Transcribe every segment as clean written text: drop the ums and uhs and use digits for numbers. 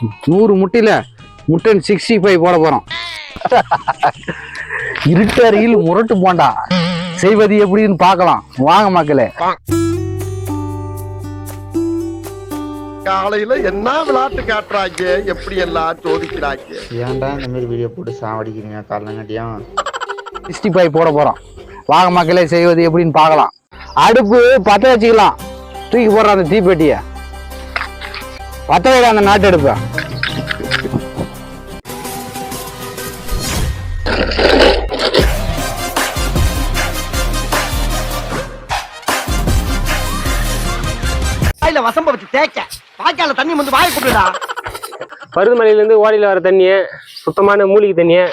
100 முட்டையில் முட்டன் 65 போட போகிறோம். இருட்டறையில் முரட்டு போண்டா செய்வது எப்படின்னு பார்க்கலாம் வாங்க மக்களே. காலையில என்ன விளையாட்டு காட்டுறாங்க, எப்படி எல்லாம் சோதிக்கிறாங்க. ஏன்டா இந்த மாதிரி வீடியோ போட்டு சாவடிக்கிறீங்க காரணங்கட்டியும் 65 போட போகிறோம். வாங்க மக்களே செய்வது எப்படின்னு பார்க்கலாம். அடுப்பு பற்ற வச்சுக்கலாம். தூக்கி போடுற அந்த தீப்பெட்டியை பற்ற வைட அந்த நாட்டு அடுப்பை. வசம்ப வச்சு தேய்க்க வாய்க்கால தண்ணி வந்து வாயை கூப்பிடுடா. பருதுமலையிலேருந்து ஓடையில் வர தண்ணியை சுத்தமான மூலிகை தண்ணியை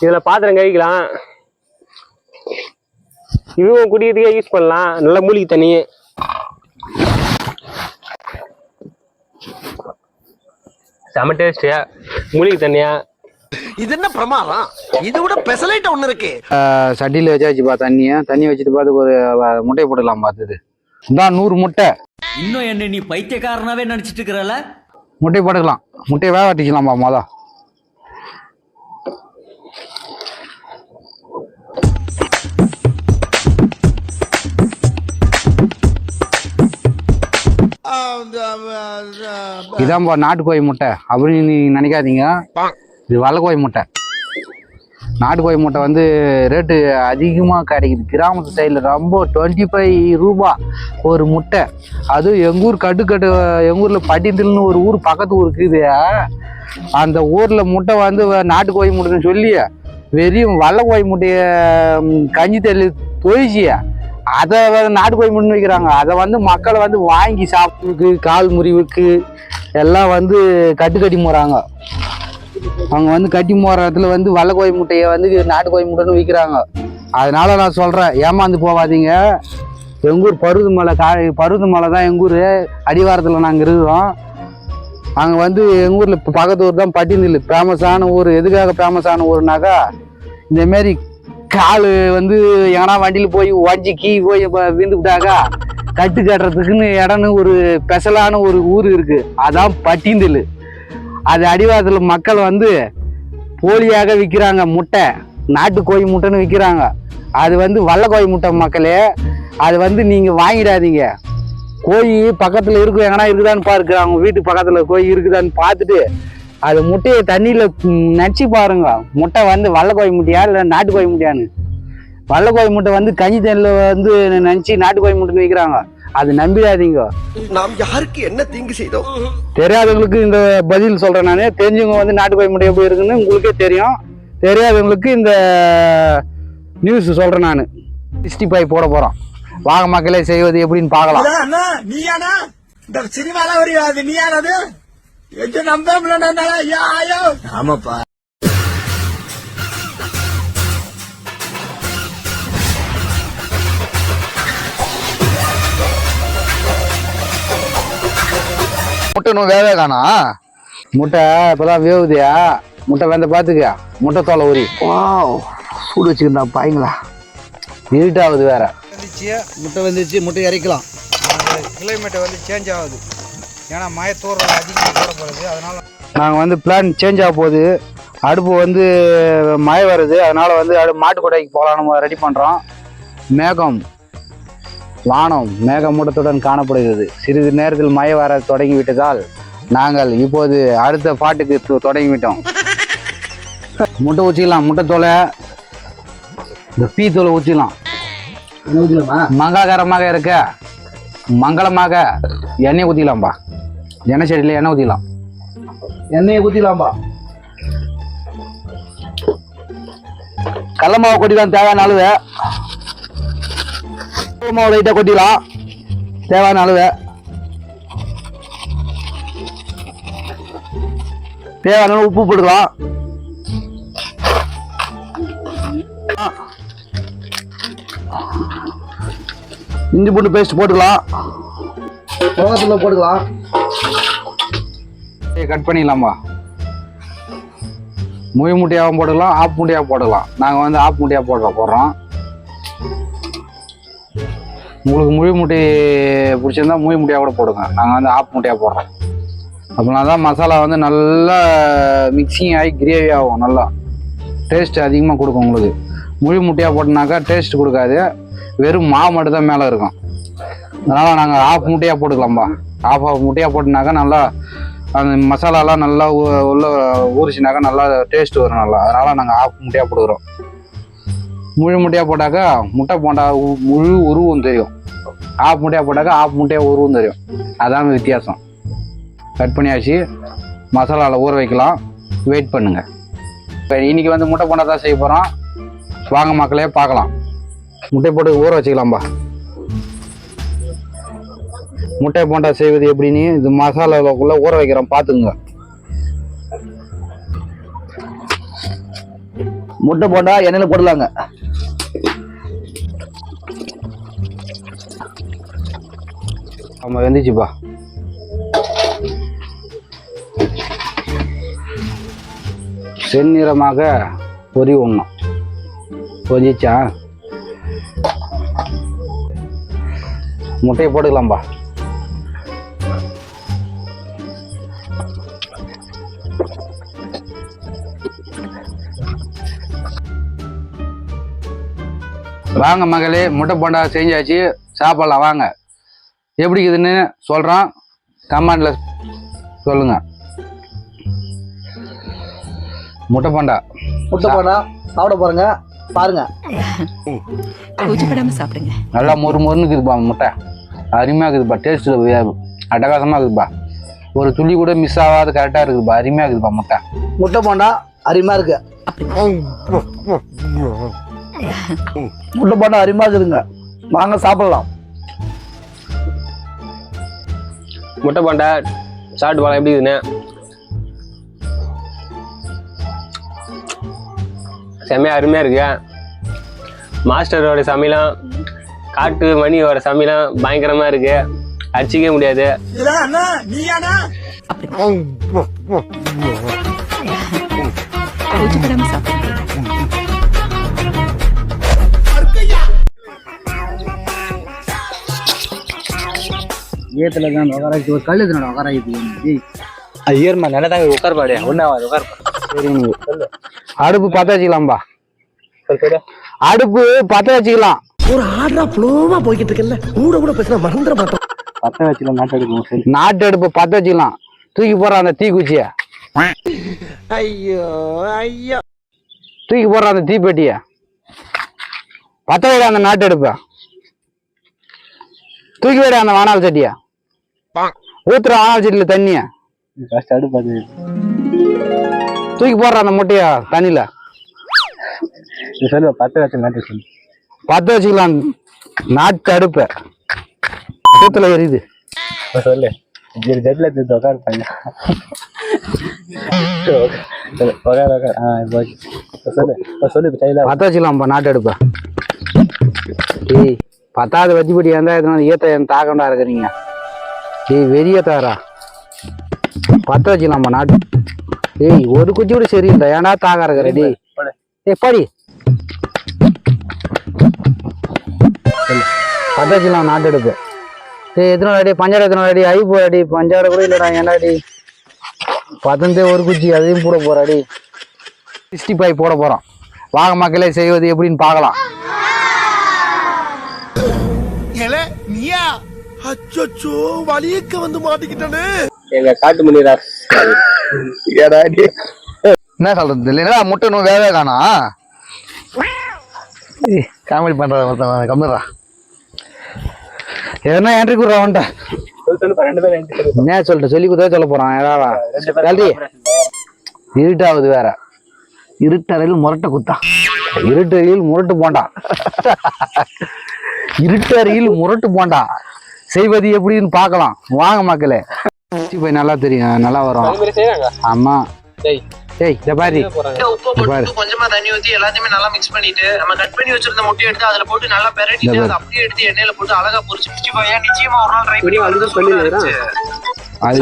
இதில் பாத்திரம் கழிக்கலாம். இதுவும் குடிக்கிறதுக்கே யூஸ் பண்ணலாம். நல்ல மூலிகை தண்ணி. செம டேஸ்ட் மூலிகை தண்ணியா. இது என்ன பிரமாதம், இது விட பெசலைட் ஒண்ணு இருக்கு. சட்டியில் வச்சாச்சுப்பா தண்ணி வச்சுட்டு பார்த்து ஒரு முட்டையை போட்டுக்கலாம். பார்த்தது இதான் 100 முட்டை. இன்னும் என்ன நீ பைத்தியக்காரனாவே நினைச்சிட்டு இருக்கிறல? முட்டையை போட்டுக்கலாம். முட்டையை வேக வட்டிக்கலாம்பா. மொதல் இதான்பா நாட்டுக்கோழி முட்டை அப்படின்னு நீ நினைக்காதீங்க. இது வெள்ளைக்கோழி முட்டை. நாட்டுக்கோழி முட்டை வந்து ரேட்டு அதிகமாக கிடைக்குது. கிராமத்து சைடில் ரொம்ப 25 ரூபா ஒரு முட்டை. அதுவும் எங்கள் ஊர் எங்கள் ஊரில் பட்டியல்னு ஒரு ஊர் பக்கத்து ஊர் இருக்குது. அந்த ஊரில் முட்டை வந்து நாட்டுக்கோழி முட்டைன்னு சொல்லி வெறும் வெள்ளைக்கோழி முட்டையை கஞ்சி தள்ளி தொழிச்சி அதை நாட்டுக்கோழி முட்டைன்னு வைக்கிறாங்க. அதை வந்து மக்களை வந்து வாங்கி சாப்பிட்றதுக்கு கால் முறிவுக்கு எல்லாம் வந்து கட்டி போகிறாங்க. அவங்க வந்து கட்டி போகிற இடத்துல வந்து வெள்ளைக்கோழி முட்டையை வந்து நாட்டுக்கோழி முட்டைன்னு விற்கிறாங்க. அதனால நான் சொல்கிறேன், ஏமாந்து போகாதீங்க. எங்கள் ஊர் பருவதமலை தான் எங்கள் ஊர் அடிவாரத்தில் நாங்கள் இருக்கிறோம். அங்கே வந்து எங்கள் ஊரில் இப்போ பக்கத்து ஊர் தான் பட்டியல் ஃபேமஸான ஊர். எதுக்காக ஃபேமஸான ஊர்னாக்கா இந்தமாரி கால் வந்து எங்கன்னா வண்டியில் போய் வஞ்சி போய் விழுந்துக்கிட்டாக்கா கட்டு கட்டுறதுக்குன்னு இடம்னு ஒரு ஸ்பெஷலான ஒரு ஊர் இருக்குது. அதான் பட்டியல். அது அடிவாரத்தில் மக்கள் வந்து போலியாக விற்கிறாங்க. முட்டை நாட்டுக்கோழி முட்டைன்னு விற்கிறாங்க. அது வந்து வெள்ளைக்கோழி முட்டை மக்களே. அது வந்து நீங்கள் வாங்கிடாதீங்க. கோழி பக்கத்தில் இருக்கும் எங்கன்னா இருக்குதான்னு பாருக்கு. அவங்க வீட்டு பக்கத்தில் கோழி இருக்குதான்னு பார்த்துட்டு அது முட்டையை தண்ணியில் நச்சு பாருங்க. முட்டை வந்து வெள்ளைக்கோழி முட்டையா இல்லை நாட்டுக்கோழி முட்டையான்னு. வெள்ளைக்கோழி முட்டை வந்து கஞ்சி தண்ணியில் வந்து நினச்சி நாட்டுக்கோழி முட்டைன்னு விற்கிறாங்க. அது நம்பிடாதீங்க. நாம் யாருக்கு என்ன தீங்கு செய்தோம்? தெரியாதவங்களுக்கு இந்த பதில் சொல்றேன். நானே தெரிஞ்சவங்க வந்து நாட்டுக்கோழி முட்டை எப்படி இருக்குன்னு உங்களுக்கே தெரியும். தெரியாதவங்களுக்கு இந்த நியூஸ் சொல்றேன். நான் 65 போட போறோம். வாங்க மக்களே செய்வது எப்படின்னு பார்க்கலாம். ஆமாப்பா. முட்டை இன்னும் வேவே காணா. முட்டை இப்போதான் வேவுதியா. முட்டை வெந்த பார்த்துக்க. முட்டை தோலை உரி சூடு வச்சுக்கிட்டா பாய்ங்களா. இருட்டாகுது வேற. முட்டை வந்துச்சு. முட்டை இறக்கலாம். கிளைமேட் வந்து சேஞ்ச் ஆகுது. ஏன்னா மயத்தூர் அதிகமாக போட போகிறது. அதனால நாங்கள் வந்து பிளான் சேஞ்ச் ஆக போகுது. அடுப்பு வந்து மழை வருது. அதனால் வந்து மாட்டுக்கொடைக்கு போகலாம் நம்ம ரெடி பண்ணுறோம். வானம் மேகமூட்டத்துடன் காணப்படுகிறது. சிறிது நேரத்தில் மழை வர தொடங்கிவிட்டதால் நாங்கள் இப்போது அடுத்த பாட்டுக்கு தொடங்கிவிட்டோம். முட்டை ஊற்றிக்கலாம். முட்டை தோலை இந்த பீ தோலை ஊற்றிக்கலாம். மங்களகரமாக இருக்க மங்களமாக எண்ணெய் ஊற்றிக்கலாம்பா. எண்ணெய் செடியில் எண்ணெய் ஊற்றிக்கலாம். எண்ணெயை ஊற்றிக்கலாம்பா. கடல மாவு கொட்டிக்கலாம். தேவையான அளவு மாவு லைட்டாக கொட்டிக்கலாம். தேவையான அளவு தேவையான உப்பு போட்டுக்கலாம். இஞ்சி பூண்டு பேஸ்ட் போட்டுக்கலாம். மிளகாத்தூள் போட்டுக்கலாம். கட் பண்ணிக்கலாம்பா. முழு முட்டையாகவும் போட்டுக்கலாம், ஆப் முட்டையாக போட்டுக்கலாம். நாங்கள் வந்து ஆப் முட்டையாக போடுறோம். உங்களுக்கு முழு முட்டை பிடிச்சிருந்தா முழு முட்டையாக கூட போடுங்க. நாங்கள் வந்து ஆப் முட்டையாக போடுறோம். அப்படின்னா தான் மசாலா வந்து நல்லா மிக்சிங் ஆகி கிரேவி ஆகும், நல்லா டேஸ்ட் அதிகமாக கொடுக்கும் உங்களுக்கு. முழு முட்டையாக போட்டோம்னாக்கா டேஸ்ட் கொடுக்காது, வெறும் மாவு மட்டும் தான் மேலே இருக்கும். அதனால் நாங்கள் ஆஃப் முட்டையாக போட்டுக்கலாம்பா. ஆஃப் முட்டையாக போட்டோம்னாக்கா நல்லா அந்த மசாலாலாம் நல்லா உள்ள ஊறிச்சினாக்கா நல்லா டேஸ்ட் வரும் நல்லா. அதனால் நாங்கள் ஆஃப் முட்டையாக போட்டுக்கிறோம். முழு முட்டையாக போட்டாக்கா முட்டை போண்டா முழு உருவம் தெரியும், ஆஃப் முட்டையாக போட்டாக்கா ஆஃப் முட்டையாக உருவம் தெரியும். அதான் வித்தியாசம். கட் பண்ணியாச்சு, மசாலாவில் ஊற வைக்கலாம், வெயிட் பண்ணுங்க. இப்போ இன்னைக்கு வந்து முட்டை போண்டா தான் செய்ய போகிறோம். வாங்க மக்களே பார்க்கலாம். முட்டை போட்டு ஊற வச்சுக்கலாம்பா. முட்டை போண்டா செய்வது எப்படின்னு இது மசாலாவுக்குள்ள ஊற வைக்கிறோம், பார்த்துக்குங்க. முட்டை போண்டா எண்ணெயில் போடலாங்க. ஆமாம், வெந்துச்சுப்பா. செந்நிறமாக பொரி ஒன்றும் பொரிச்சா முட்டையை போட்டுக்கலாம்பா. வாங்க மகளே, முட்டை போண்டா செஞ்சாச்சு, சாப்பிடலாம் வாங்க. எப்படி இருக்குதுன்னு சொல்கிறோம், கமெண்டில் சொல்லுங்க. முட்டை போண்டா சாப்பிட போறேங்க, பாருங்க. கூச்சப்படாம சாப்பிடுங்க. நல்லா மொறு மொறுன்னு இருக்குதுப்பா முட்டை, அருமையாக இருக்குதுப்பா. டேஸ்ட்டு அட்டகாசமாக இருக்குதுப்பா. ஒரு துளி கூட மிஸ் ஆகாது, கரெக்டாக இருக்குதுப்பா. அருமையாக இருக்குதுப்பா முட்டை. முட்டை போண்டா அருமையா இருக்கு. முட்டை போண்டா அருமையா இருக்குதுங்க, வாங்க சாப்பிடலாம். முட்டை போண்டா சாப்பிட்டு போகலாம். எப்படி இருக்குதுண்ணே? செம்மையாக அருமையாக இருக்கு. மாஸ்டரோட சமையலாம், காட்டு மணியோட சமையலாம் பயங்கரமாக இருக்கு, அடிச்சிக்கவே முடியாது. கூச்சப்படாம சாப்பிடுங்க. ஏத்துல தான் உக்காராச்சு, ஒரு கல் எத்தனோட உக்காராச்சு. ஐயர்மா நல்லதாங்க உட்கார்பாடு ஒன்னா உட்கார். சரிங்க, அடுப்பு பற்ற வச்சுக்கலாம்பா. அடுப்பு பற்ற வச்சுக்கலாம். ஒரு ஆர்டரா ஃப்ளோவா போய்கிட்டு இருக்கல, கூட கூட பேசினா மறந்துட மாட்டோம். பற்ற வச்சுக்கலாம். நாட்டு அடுப்பு, நாட்டு அடுப்பு பற்ற வச்சுக்கலாம். தூக்கி போடுற அந்த தீக்குச்சிய, ஐயோ ஐயோ, தூக்கி போடுற அந்த தீப்பெட்டிய பற்ற விட அந்த நாட்டு அடுப்ப தூக்கி விட அந்த வானாள் சட்டிய ஊத்துற வானாள் சட்டியில தண்ணிய தூக்கி போடுற அந்த முட்டைய தண்ணியில பத்து வச்சு நாட்டு சொல்லு. பற்ற வச்சுக்கலாம். நாட்டு அடுப்ப ஊத்துல எரியுது சொல்லு. ஜெட்ல உட்காருப்பாங்க. பற்ற வச்சுக்கலாம்ப்பா நாட்டு அடுப்ப. ஏய், பத்தாவது வச்சுப்படி இருந்தா ஏத்த என் தாக்கண்டா இருக்கிறீங்க. ஏய் வெறிய தாரா, பற்ற வச்சுக்கலாம்ப்பா நாட்டு. ஏய் ஒரு குச்சி கூட சரியில்லை, ஏன்டா தாக்க இருக்கிற? டேய் ஏய் படி, பற்ற வச்சுக்கலாம் நாட்டு அடுப்பு. ஏய் எத்தனை அடி பஞ்சாடு, எத்தனை அடி ஐ போறாடி, பஞ்சாடு கூட இல்லைடா. ஏன்டாடி பத்தந்தே ஒரு குச்சி, அதையும் போட போறாடி. 65 போட போறோம். வாங்க மக்களே, செய்வது எப்படின்னு பார்க்கலாம். அச்சோ வலியக்க வந்து மாட்டிக்கிட்டானே. எங்க காட்டு மணிரா என்ன சொல்றது இல்லைன்னா முட்டை இன்னும் வேவே காணா. காமெடி பண்ற ஒருத்தன் கம்மிடுறா. எதனா என்ட்ரி கொடுறா வந்துட்டேன். என்ன சொல்லிட்டு சொல்லி கொடுத்தா சொல்ல போறான். ஏதாவது இருட்டாவது வேற. இருட்டறையில் முரட்டை குத்தா, இருட்டறையில் முரட்டு போண்டா, இருட்டறையில் முரட்டு போண்டா செய்வது எப்படின்னு பார்க்கலாம். வாங்க மக்களே, போய் நல்லா தெரியும், நல்லா வரும். ஆமா, ஏய் இத பாரு, கொஞ்சமா தண்ணி ஊத்தி எல்லாத்தையுமே நல்லா மிக்ஸ் பண்ணிட்டு நம்ம கட் பண்ணி வச்சிருந்த முட்டையை எடுத்து அதுல போட்டு நல்லா பெரட்டிட்டு அதை அப்படியே எடுத்து எண்ணெயில போட்டு அழகா பொரிச்சு 65 நிச்சயமா ஒரு நாள் ட்ரை பண்ணி அது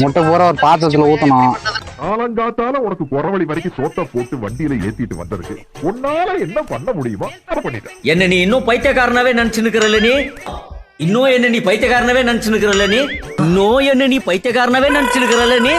முட்டை பூரா ஒரு பாத்திரத்துல ஊத்தணும். காலங்காத்தால உனக்கு குறவழி வரைக்கும் சோத்த போட்டு வண்டியில ஏத்திட்டு வந்ததுக்கு உன்னால என்ன பண்ண முடியுமோ அதை பண்ணிட்டேன். என்ன நீ இன்னும் பைத்தியக்காரனாவே நினைச்சு நிக்கிறல்ல? நீ இன்னும் என்ன நீ பைத்தியக்காரனவே நினைச்சுக்கிறல்ல நீ இன்னும் என்ன நீ பைத்தியக்காரனவே நினைச்சுக்கிறல்ல நீ